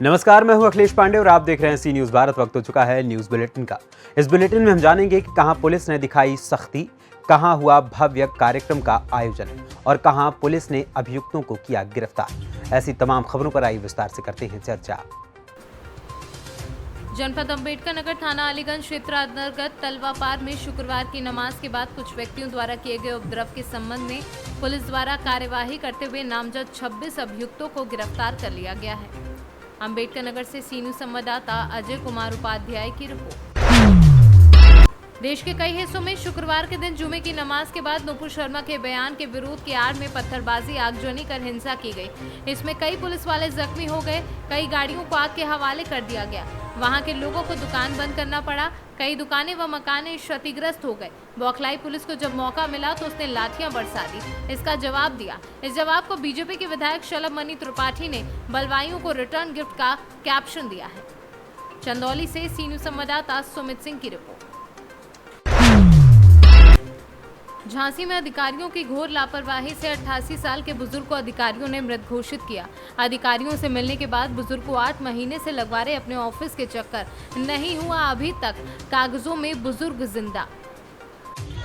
नमस्कार, मैं हूं अखिलेश पांडे और आप देख रहे हैं सी न्यूज भारत। वक्त हो चुका है न्यूज बुलेटिन का। इस बुलेटिन में हम जानेंगे कि कहां पुलिस ने दिखाई सख्ती, कहां हुआ भव्य कार्यक्रम का आयोजन और कहां पुलिस ने अभियुक्तों को किया गिरफ्तार। ऐसी तमाम खबरों पर आई विस्तार से करते हैं चर्चा। जनपद अंबेडकर नगर थाना अलीगंज क्षेत्र अंतर्गत तलवा पार में शुक्रवार की नमाज के बाद कुछ व्यक्तियों द्वारा किए गए उपद्रव के संबंध में पुलिस द्वारा कार्यवाही करते हुए नामजद 26 अभियुक्तों को गिरफ्तार कर लिया गया है। अंबेडकर नगर से सीनू संवाददाता अजय कुमार उपाध्याय की रिपोर्ट। देश के कई हिस्सों में शुक्रवार के दिन जुमे की नमाज के बाद नुपुर शर्मा के बयान के विरोध की आड़ में पत्थरबाजी, आगजनी कर हिंसा की गई। इसमें कई पुलिस वाले जख्मी हो गए, कई गाड़ियों को आग के हवाले कर दिया गया। वहां के लोगों को दुकान बंद करना पड़ा, कई दुकानें व मकाने क्षतिग्रस्त हो गए। बौखलाई पुलिस को जब मौका मिला तो उसने लाठियां बरसा दी, इसका जवाब दिया। इस जवाब को बीजेपी के विधायक शलभ मणि त्रिपाठी ने बलवाइयों को रिटर्न गिफ्ट का कैप्शन दिया है। चंदौली से सीनू संवाददाता सुमित सिंह की रिपोर्ट। झांसी में अधिकारियों की घोर लापरवाही से 88 साल के बुजुर्ग को अधिकारियों ने मृत घोषित किया। अधिकारियों से मिलने के बाद बुजुर्ग को 8 महीने से लगवा रहे अपने ऑफिस के चक्कर, नहीं हुआ अभी तक कागजों में बुजुर्ग जिंदा।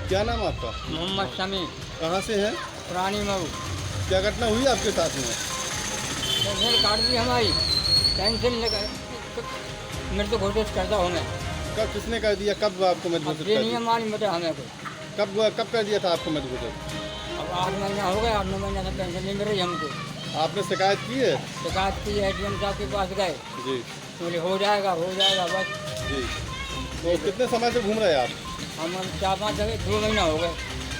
क्या नाम आपका? मोहम्मद शमी। कहाँ से है? पुरानी मऊ। क्या घटना हुई आपके साथ में? पेंशन काट दी हमारी, पेंशन मृत्यु घोषित करता हूँ मैं। कब किसने कर दिया? कब आपको मजबूत ये नहीं मालूम बता हमें को। कब कर दिया था आपको मजबूत? अब 8 महीना हो गया, 8-9 महीना से पेंशन नहीं मिल रही हमको। आपने शिकायत की है? शिकायत की है, एडीएम साहब के पास गए, जी बोले हो जाएगा बस। जी। तो कितने समय से घूम रहे हैं आप? हम 4-5 जगह 2 महीना हो गए।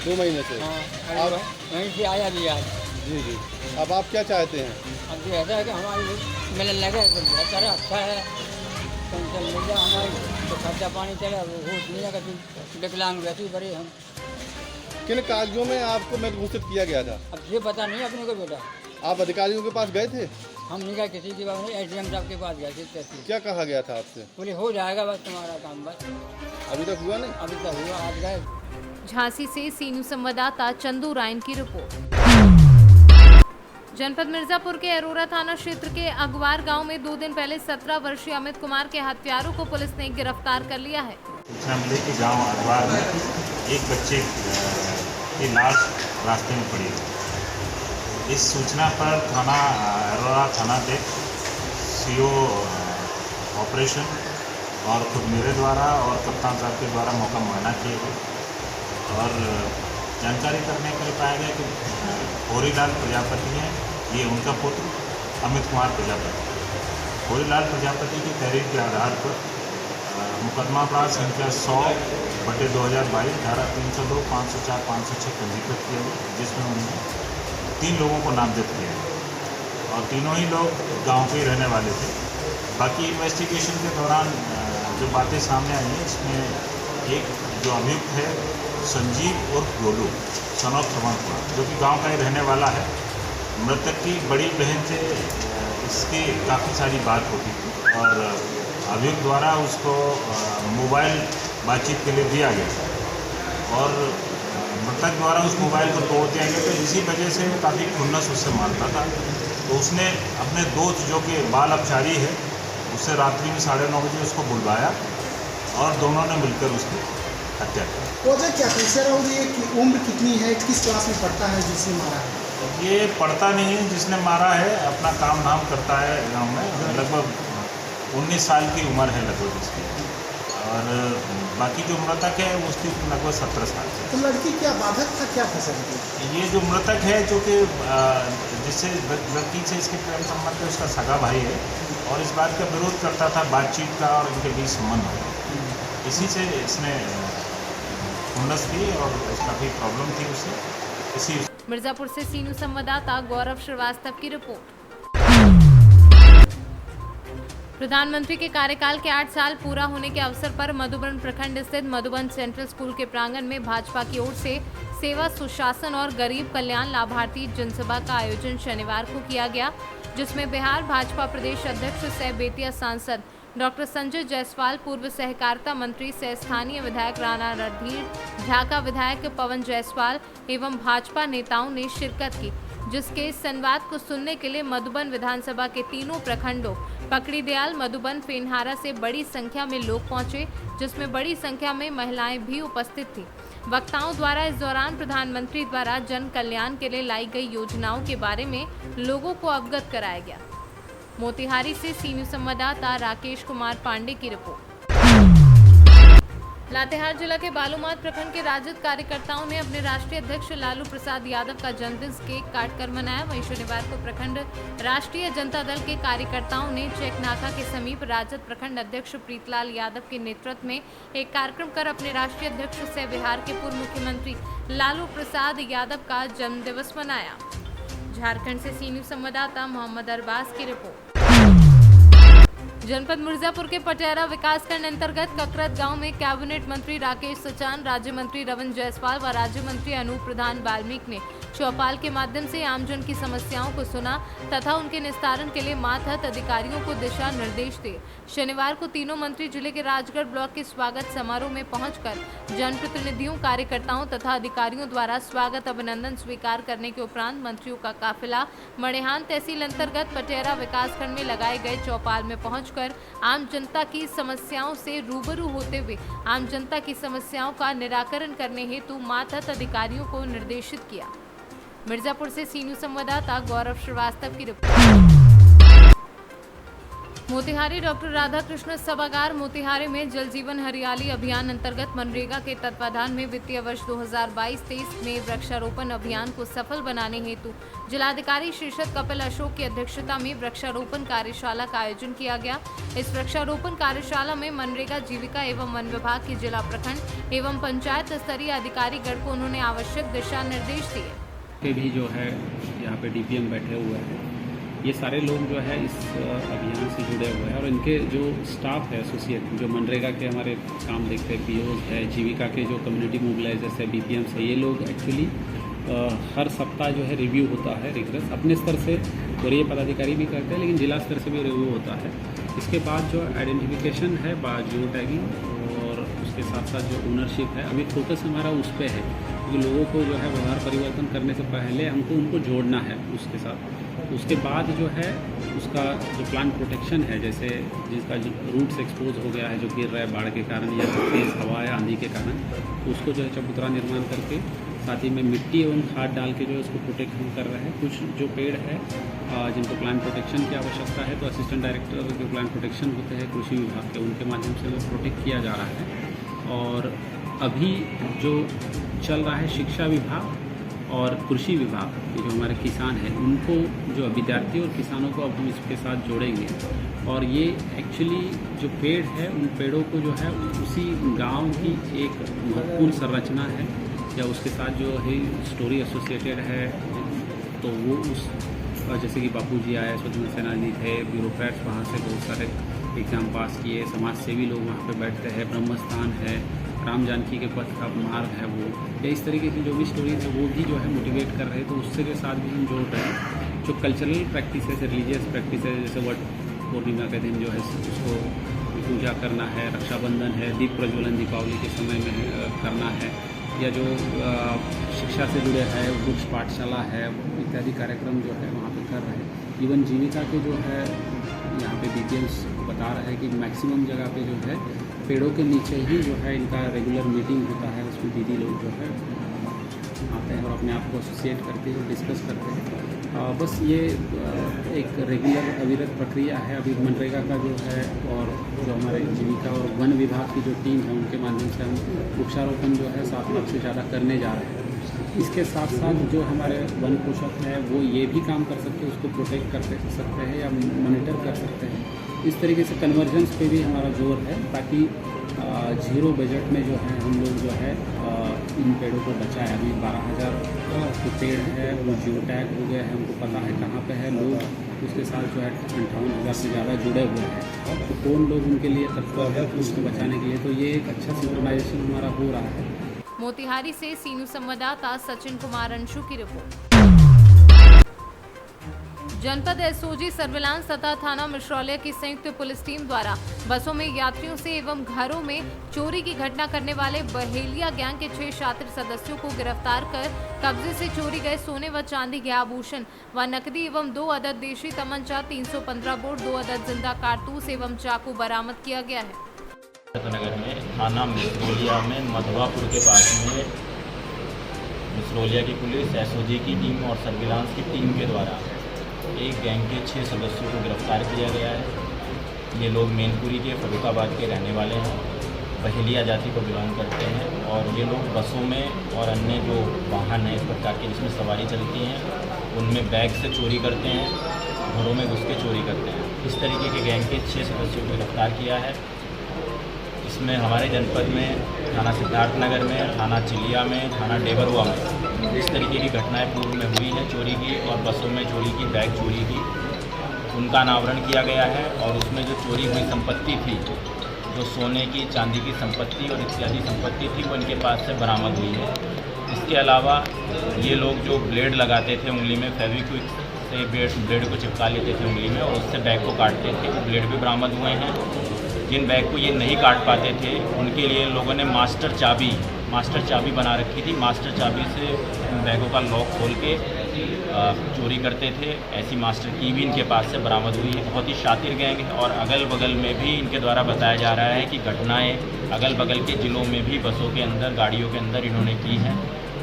2 महीने से? हाँ, अब वहीं से आया भी आज। जी जी। अब आप क्या चाहते हैं? अब ये ऐसा है कि हमारी मिलने लगे तो बहुत सारा अच्छा है, पेंशन मिल जाए हमारी तो खर्चा पानी चले। वो होश नहीं है कि विकलांग वैसे ही बड़े हम। किन कागजों में आपको मजबूत किया गया था? अब ये पता नहीं अपने को बेटा। आप अधिकारियों के पास गए थे? हम नहीं गए किसी की बात नहीं, एडीएम साहब के पास गए थे। क्या कहा गया था आपसे? बोले हो जाएगा बस तुम्हारा काम, बस अभी तक हुआ नहीं? अभी तक हुआ, आज गए। झांसी से सीनू संवाददाता चंदू रायन की रिपोर्ट। जनपद मिर्जापुर के अरोरा थाना क्षेत्र के अगवार गांव में 2 दिन पहले 17 वर्षीय अमित कुमार के हत्यारों को पुलिस ने गिरफ्तार कर लिया है। सूचना मिली कि गांव अगवार में एक बच्चे की लाश रास्ते में पड़ी। इस सूचना पर थाना अरोरा थाना के सीओ ऑपरेशन और खुद मेरे द्वारा और कप्तान साहब के द्वारा मौका मुआयना किए गए और जानकारी करने के लिए पाया गया कि होरीलाल प्रजापति हैं, ये उनका पुत्र अमित कुमार प्रजापति। होरीलाल प्रजापति की तहरीर के आधार पर मुकदमा अपराध संख्या 100/2022 धारा 302, 504, 506 पंजीकृत किया गया, जिसमें उन्होंने 3 लोगों को नामजद किया गया और तीनों ही लोग गांव के ही रहने वाले थे। बाकी इन्वेस्टिगेशन के दौरान जो बातें सामने आई हैं, इसमें एक जो अभियुक्त है संजीव और गोलू सन ऑफ श्रवण, जो कि गांव का ही रहने वाला है। मृतक की बड़ी बहन से इसकी काफ़ी सारी बात होती थी और अभियुक्त द्वारा उसको मोबाइल बातचीत के लिए दिया गया और मृतक द्वारा उस मोबाइल को तोड़ दिया गया। तो इसी वजह से वो काफ़ी खुन्नस उससे मानता था। तो उसने अपने दोस्त जो कि बाल अपचारी है उससे रात्रि में 9:30 बजे उसको बुलवाया और दोनों ने मिलकर उसकी हत्या की। वजह क्या है सर? और ये उम्र कितनी है? किस क्लास में पढ़ता है जिसने मारा है? ये पढ़ता नहीं है जिसने मारा है, अपना काम धाम करता है गांव में। लगभग 19 साल की उम्र है लगभग उसकी और बाकी जो मृतक है उसकी लगभग 17 साल की। तो लड़की क्या बाधक था, क्या था सर? ये जो मृतक है जो कि जिससे लड़की से इसके प्रेम संबंध है, उसका सगा भाई है और इस बात का विरोध करता था बातचीत का और इनके बीच संबंध हो। इसी से इसने खुन्नस की और काफ़ी प्रॉब्लम थी उससे। इसी मिर्जापुर से सीनू संवाददाता गौरव श्रीवास्तव की रिपोर्ट। प्रधानमंत्री के कार्यकाल के 8 साल पूरा होने के अवसर पर मधुबन प्रखंड स्थित मधुबन सेंट्रल स्कूल के प्रांगण में भाजपा की ओर से सेवा, सुशासन और गरीब कल्याण लाभार्थी जनसभा का आयोजन शनिवार को किया गया, जिसमें बिहार भाजपा प्रदेश अध्यक्ष सह बेतिया सांसद डॉक्टर संजय जायसवाल, पूर्व सहकारिता मंत्री सह स्थानीय विधायक राणा रणधीर, ढाका विधायक पवन जायसवाल एवं भाजपा नेताओं ने शिरकत की। जिसके संवाद को सुनने के लिए मधुबन विधानसभा के तीनों प्रखंडों पकड़ीदयाल, मधुबन, फेनहारा से बड़ी संख्या में लोग पहुंचे, जिसमें बड़ी संख्या में महिलाएं भी उपस्थित थी। वक्ताओं द्वारा इस दौरान प्रधानमंत्री द्वारा जन कल्याण के लिए लाई गई योजनाओं के बारे में लोगों को अवगत कराया गया। मोतिहारी से सी न्यूज़ संवाददाता राकेश कुमार पांडे की रिपोर्ट। लातेहार जिला के बालूमाथ प्रखंड के राजद कार्यकर्ताओं ने अपने राष्ट्रीय अध्यक्ष लालू प्रसाद यादव का जन्मदिन केक काटकर मनाया। वहीं शनिवार को प्रखंड राष्ट्रीय जनता दल के कार्यकर्ताओं ने चेकनाका के समीप राजद प्रखंड अध्यक्ष प्रीतलाल यादव के नेतृत्व में एक कार्यक्रम कर अपने राष्ट्रीय अध्यक्ष से बिहार के पूर्व मुख्यमंत्री लालू प्रसाद यादव का जन्मदिवस मनाया। झारखंड से सी न्यूज़ संवाददाता मोहम्मद अरबाज की रिपोर्ट। जनपद मिर्जापुर के पटियारा विकासखंड अंतर्गत ककरत गांव में कैबिनेट मंत्री राकेश सचान, राज्य मंत्री रवन जायसवाल व राज्य मंत्री अनूप प्रधान वाल्मीकि ने चौपाल के माध्यम से आमजन की समस्याओं को सुना तथा उनके निस्तारण के लिए मातहत अधिकारियों को दिशा निर्देश दिए। शनिवार को तीनों मंत्री जिले के राजगढ़ ब्लॉक के स्वागत समारोह में पहुंचकर जनप्रतिनिधियों, कार्यकर्ताओं तथा अधिकारियों द्वारा स्वागत अभिनंदन स्वीकार करने के उपरांत मंत्रियों का काफिला मड़ेहान तहसील अंतर्गत पटियारा विकासखंड में लगाए गए चौपाल में पहुंचकर आम जनता की समस्याओं से रूबरू होते हुए आम जनता की समस्याओं का निराकरण करने हेतु मातहत अधिकारियों को निर्देशित किया। मिर्जापुर से सी न्यूज़ संवाददाता गौरव श्रीवास्तव की रिपोर्ट। मोतिहारी डॉक्टर राधाकृष्ण सभागार मोतिहारी में जल जीवन हरियाली अभियान अंतर्गत मनरेगा के तत्वाधान में वित्तीय वर्ष 2022-23 में वृक्षारोपण अभियान को सफल बनाने हेतु जिलाधिकारी शीर्षत कपिल अशोक की अध्यक्षता में वृक्षारोपण कार्यशाला का आयोजन किया गया। इस वृक्षारोपण कार्यशाला में मनरेगा, जीविका एवं वन विभाग के जिला, प्रखंड एवं पंचायत स्तरीय अधिकारी गण को उन्होंने आवश्यक दिशा निर्देश दिए। के भी जो है यहाँ पे डीपीएम बैठे हुए हैं, ये सारे लोग जो है इस अभियान से जुड़े हुए हैं और इनके जो स्टाफ है एसोसिएट जो मनरेगा के हमारे काम देखते हैं, पीओज है, जीविका के जो कम्युनिटी मोबिलाइजर्स है, बीपीएम से, ये लोग एक्चुअली हर सप्ताह जो है रिव्यू होता है रिगरस अपने स्तर से, वरीय पदाधिकारी भी करते हैं लेकिन जिला स्तर से भी रिव्यू होता है। इसके बाद जो आइडेंटिफिकेशन है, जियो टैगिंग और उसके साथ साथ जो ओनरशिप है, अभी फोकस हमारा उस पर है क्योंकि लोगों को जो है व्यवहार परिवर्तन करने से पहले हमको उनको जोड़ना है उसके साथ। उसके बाद जो है उसका जो प्लांट प्रोटेक्शन है, जैसे जिसका जो रूट्स एक्सपोज हो गया है, जो गिर रहा है बाढ़ के कारण या तेज़ हवा या आंधी के कारण, उसको जो है चबूतरा निर्माण करके साथ ही में मिट्टी एवं खाद डाल के जो है उसको प्रोटेक्ट हम कर रहे हैं। कुछ जो पेड़ है जिनको प्लांट प्रोटेक्शन की आवश्यकता है तो असिस्टेंट डायरेक्टर जो प्लांट प्रोटेक्शन होते हैं कृषि विभाग के, उनके माध्यम से प्रोटेक्ट किया जा रहा है। और अभी जो चल रहा है शिक्षा विभाग और कृषि विभाग के जो हमारे किसान हैं उनको, जो विद्यार्थी और किसानों को अब हम इसके साथ जोड़ेंगे और ये एक्चुअली जो पेड़ है उन पेड़ों को जो है उसी गांव की एक महत्वपूर्ण संरचना है या उसके साथ जो है स्टोरी एसोसिएटेड है, तो वो उस जैसे कि बापूजी आए, स्वतंत्र सेनानी थे, ब्यूरोक्रेट्स वहाँ से बहुत सारे एग्ज़ाम पास किए, समाज सेवी लोग वहाँ पे बैठते हैं, ब्रह्मस्थान है, राम जानकी के पथ का मार्ग है, वो या इस तरीके की जो भी स्टोरीज है वो भी जो है मोटिवेट कर रहे हैं। तो उससे के साथ भी हम जोड़ रहे हैं जो कल्चरल प्रैक्टिस है, रिलीजियस प्रैक्टिस है, जैसे वट पूर्णिमा के दिन जो है उसको पूजा करना है, रक्षाबंधन है, दीप प्रज्वलन दीपावली के समय में करना है, या जो शिक्षा से जुड़े है, वृक्ष पाठशाला है, इत्यादि कार्यक्रम जो है वहाँ पे कर रहे हैं। इवन जीविका के जो है यहाँ पे डिटेल्स बता रहा है कि मैक्सिमम जगह पे जो है पेड़ों के नीचे ही जो है इनका रेगुलर मीटिंग होता है, उसमें दीदी लोग जो है आते हैं और अपने आप को एसोसिएट करते हैं, डिस्कस करते हैं। बस ये एक रेगुलर अविरत प्रक्रिया है। अभी मनरेगा का जो है और जो हमारे जीविका और वन विभाग की जो टीम है उनके माध्यम से हम वृक्षारोपण जो है 7 लाख से ज़्यादा करने जा रहे हैं। इसके साथ साथ जो हमारे वन पोषक है वो ये भी काम कर सकते हैं, उसको प्रोटेक्ट कर सकते हैं या मॉनिटर कर सकते हैं। इस तरीके से कन्वर्जेंस पे भी हमारा जोर है ताकि जीरो बजट में जो है हम लोग जो है इन पेड़ों को बचाएं। अभी 12,000 जो पेड़ है वो जियो टैग हो गया है, हमको पता है कहाँ पे है, लोग उसके साथ जो है 58,000 से ज़्यादा जुड़े हुए हैं। तो कौन लोग उनके लिए तत्पर है उसको बचाने के लिए, तो ये एक अच्छा सिंक्रोनाइजेशन हमारा हो रहा है। मोतिहारी से सी न्यूज़ संवाददाता सचिन कुमार अंशु की रिपोर्ट। जनपद एसओजी सर्विलांस तथा थाना मिश्रौलिया की संयुक्त पुलिस टीम द्वारा बसों में यात्रियों से एवं घरों में चोरी की घटना करने वाले बहेलिया गैंग के 6 शातिर सदस्यों को गिरफ्तार कर कब्जे से चोरी गए सोने व चांदी के आभूषण व नकदी एवं 2 अदद देशी तमंचा, 315 बोर, 2 अदद जिंदा कारतूस एवं चाकू बरामद किया गया है। नगर में थाना मिश्रौलिया में मधवापुर के पास में मिश्रौलिया की पुलिस, एसओजी की टीम और सर्विलांस की टीम के द्वारा एक गैंग के 6 सदस्यों को गिरफ्तार किया गया है। ये लोग मैनपुरी के फर्रुखाबाद के रहने वाले हैं, बहेलिया जाति को बिलोंग करते हैं और ये लोग बसों में और अन्य जो वाहन हैं इस प्रकार के जिसमें सवारी चलती हैं उनमें बैग से चोरी करते हैं, घरों में घुस के चोरी करते हैं। इस तरीके के गैंग के 6 सदस्यों को गिरफ्तार किया है। इसमें हमारे जनपद में थाना सिद्धार्थनगर में, थाना चिलिया में, थाना डेबरुआ में इस तरीके की घटनाएं पूर्व में हुई हैं चोरी की और बसों में चोरी की, बैग चोरी की। उनका अनावरण किया गया है और उसमें जो चोरी हुई संपत्ति थी, जो सोने की, चांदी की संपत्ति और इत्यादि संपत्ति थी, वो इनके पास से बरामद हुई है। इसके अलावा ये लोग जो ब्लेड लगाते थे उंगली में, फेविक्विक से ब्लेड को चिपका लेते थे उंगली में और उससे बैग को काटते थे, वो ब्लेड भी बरामद हुए हैं। जिन बैग को ये नहीं काट पाते थे उनके लिए लोगों ने मास्टर चाबी बना रखी थी। मास्टर चाबी से बैगों का लॉक खोल के चोरी करते थे। ऐसी मास्टर की भी इनके पास से बरामद हुई है। बहुत ही शातिर गैंग है और अगल बगल में भी इनके द्वारा बताया जा रहा है कि घटनाएं अगल बगल के ज़िलों में भी बसों के अंदर, गाड़ियों के अंदर इन्होंने की हैं।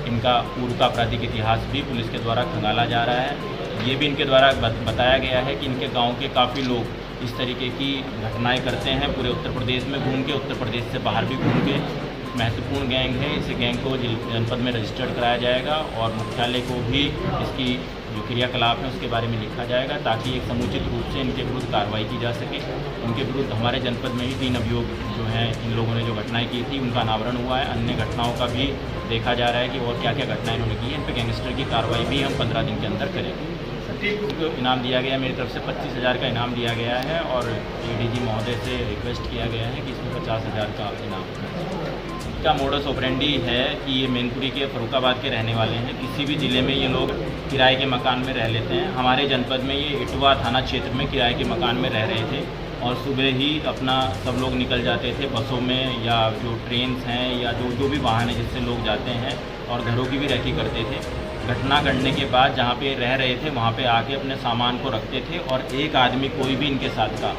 इनका पूर्व का आपराधिक इतिहास भी पुलिस के द्वारा खंगाला जा रहा है। ये भी इनके द्वारा बताया गया है कि इनके गाँव के काफ़ी लोग इस तरीके की घटनाएं करते हैं, पूरे उत्तर प्रदेश में घूम के, उत्तर प्रदेश से बाहर भी घूम के। महत्वपूर्ण गैंग है। इस गैंग को जनपद में रजिस्टर्ड कराया जाएगा और मुख्यालय को भी इसकी जो क्रियाकलाप है उसके बारे में लिखा जाएगा ताकि एक समुचित रूप से इनके विरुद्ध कार्रवाई की जा सके। इनके विरुद्ध हमारे जनपद में ही 3 अभियोग जो हैं इन लोगों ने जो घटनाएं की थी उनका अनावरण हुआ है। अन्य घटनाओं का भी देखा जा रहा है कि और क्या क्या घटनाएं इन्होंने की हैं। इन पर गैंगस्टर की कार्रवाई भी हम 15 दिन के अंदर करेंगे। उनको इनाम दिया गया, मेरी तरफ से 25,000 का इनाम दिया गया है और एडीजी महोदय से रिक्वेस्ट किया गया है कि इसमें 50,000 का इनाम का मोडस ऑपरेंडी है कि ये मैनपुरी के फर्रुखाबाद के रहने वाले हैं। किसी भी ज़िले में ये लोग किराए के मकान में रह लेते हैं। हमारे जनपद में ये इटवा थाना क्षेत्र में किराए के मकान में रह रहे थे और सुबह ही अपना सब लोग निकल जाते थे बसों में या जो ट्रेन्स हैं या जो भी वाहन है जिससे लोग जाते हैं और घरों की भी रखी करते थे। घटना घटने के बाद जहाँ पे रह रहे थे वहाँ पे आके अपने सामान को रखते थे और एक आदमी कोई भी इनके साथ का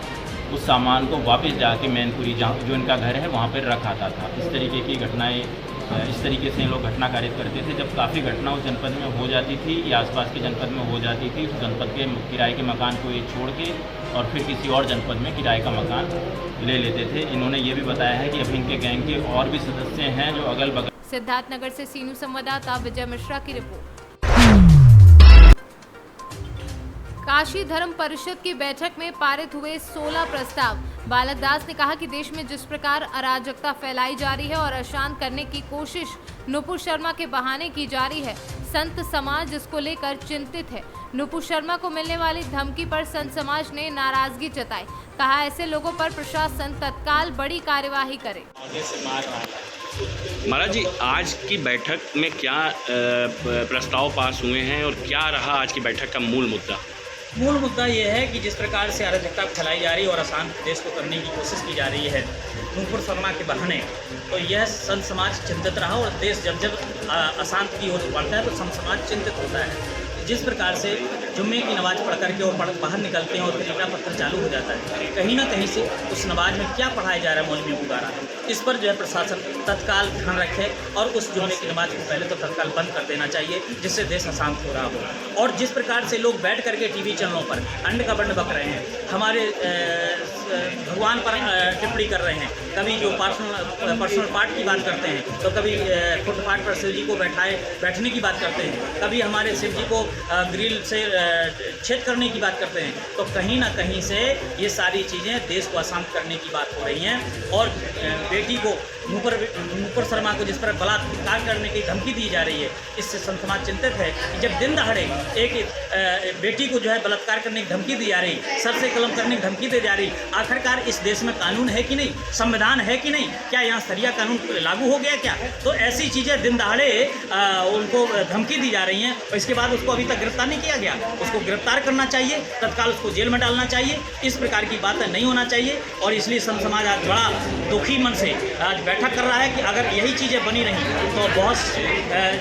उस सामान को वापस जाके मैनपुरी जहाँ जो इनका घर है वहाँ पर रख आता था। इस तरीके की घटनाएं, इस तरीके से लोग घटना कारित करते थे। जब काफ़ी घटना उस जनपद में हो जाती थी या आसपास के जनपद में हो जाती थी, उस जनपद के किराए के मकान को ये छोड़ के और फिर किसी और जनपद में किराए का मकान ले लेते थे। इन्होंने ये भी बताया है कि अभी इनके गैंग के और भी सदस्य हैं जो अगल बगल। सिद्धार्थनगर से सीनू संवाददाता विजय मिश्रा की रिपोर्ट। काशी धर्म परिषद की बैठक में पारित हुए 16 प्रस्ताव। बालक दास ने कहा कि देश में जिस प्रकार अराजकता फैलाई जा रही है और अशांत करने की कोशिश नुपुर शर्मा के बहाने की जा रही है, संत समाज इसको लेकर चिंतित है। नुपुर शर्मा को मिलने वाली धमकी पर संत समाज ने नाराजगी जताई। कहा ऐसे लोगों पर प्रशासन तत्काल बड़ी कार्यवाही करे। महाराज जी, आज की बैठक में क्या प्रस्ताव पास हुए हैं और क्या रहा आज की बैठक का मूल मुद्दा? मूल मुद्दा ये है कि जिस प्रकार से अराजकता फैलाई जा रही है और अशांत प्रदेश को करने की कोशिश की जा रही है नुपुर शर्मा के बहाने, तो यह संत समाज चिंतित रहा और देश जब जब अशांत की ओर बढ़ता है तो संत समाज चिंतित होता है। जिस प्रकार से जुम्मे की नमाज पढ़ करके और बाहर निकलते हैं और टीका पत्थर चालू हो जाता है, कहीं ना कहीं से उस नमाज में क्या पढ़ाया जा रहा है मौलवियों को द्वारा, इस पर जो है प्रशासन तत्काल ध्यान रखे और उस जुम्मे की नमाज को पहले तो तत्काल बंद कर देना चाहिए जिससे देश अशांत हो रहा हो। और जिस प्रकार से लोग बैठ करके टीवी चैनलों पर अंड का बंड बक रहे हैं, हमारे भगवान पर टिप्पणी कर रहे हैं, कभी जो पर्सनल पार्ट की बात करते हैं तो कभी फुटपाथ पर शिव जी को बैठने की बात करते हैं, कभी हमारे शिव जी को ग्रिल से छेद करने की बात करते हैं, तो कहीं ना कहीं से ये सारी चीज़ें देश को अशांत करने की बात हो रही हैं। और बेटी को नूपुर शर्मा को जिस पर बलात्कार करने की धमकी दी जा रही है, इससे संत समाज चिंतित है कि जब दिन दहाड़े एक बेटी को जो है बलात्कार करने की धमकी दी जा रही, सर से कलम करने की धमकी दी जा रही, आखिरकार इस देश में कानून है कि नहीं, संविधान है कि नहीं, क्या यहाँ शरिया कानून लागू हो गया क्या? तो ऐसी चीज़ें दिन दहाड़े उनको धमकी दी जा रही हैं और इसके बाद उसको अभी तक गिरफ्तार नहीं किया गया। उसको गिरफ्तार करना चाहिए, तत्काल उसको जेल में डालना चाहिए। इस प्रकार की बातें नहीं होना चाहिए और इसलिए संत समाज आज बड़ा दुखी मन से आज बैठक कर रहा है कि अगर यही चीज़ें बनी रहीं तो बहुत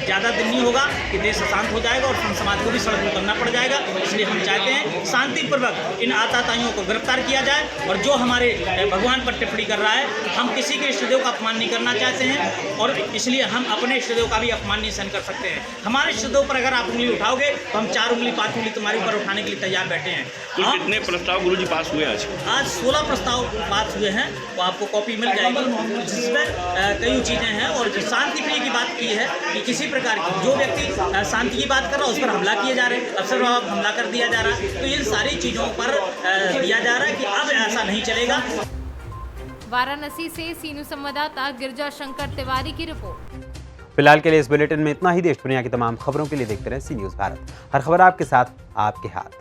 ज़्यादा दिन नहीं होगा कि देश अशांत हो जाएगा और संत समाज को भी सड़क पर उतरना पड़ जाएगा। इसलिए हम चाहते हैं शांतिपूर्वक इन आतताइयों को गिरफ्तार किया जाए और जो हमारे भगवान पर टिप्पणी कर रहा है, हम किसी के इष्टदेव का अपमान नहीं करना चाहते हैं और इसलिए हम अपने इष्टदेव का भी अपमान नहीं सहन कर सकते हैं। हमारे इष्टदेव पर अगर आप उंगली उठाओगे तो हम 4 उंगली 5 उंगली तुम्हारे ऊपर उठाने के लिए तैयार बैठे हैं। कुल कितने प्रस्ताव गुरुजी पास हुए आज 16 प्रस्ताव पास हुए हैं, तो आपको कॉपी मिल जाएगी जिसमें कई चीज़ें हैं और जो शांति प्रिय की बात की है कि किसी प्रकार की जो व्यक्ति शांति की बात कर रहा है उस पर हमला किए जा रहे हैं, अफसर हमला कर दिया जा रहा है। तो इन सारी चीज़ों पर दिया जा रहा है कि अब ऐसा नहीं चलेगा। वाराणसी से सीनू संवाददाता गिरजा शंकर तिवारी की रिपोर्ट। फिलहाल के लिए इस बुलेटिन में इतना ही। देश दुनिया की तमाम खबरों के लिए देखते रहें सी न्यूज़ भारत। हर खबर आपके साथ, आपके हाथ।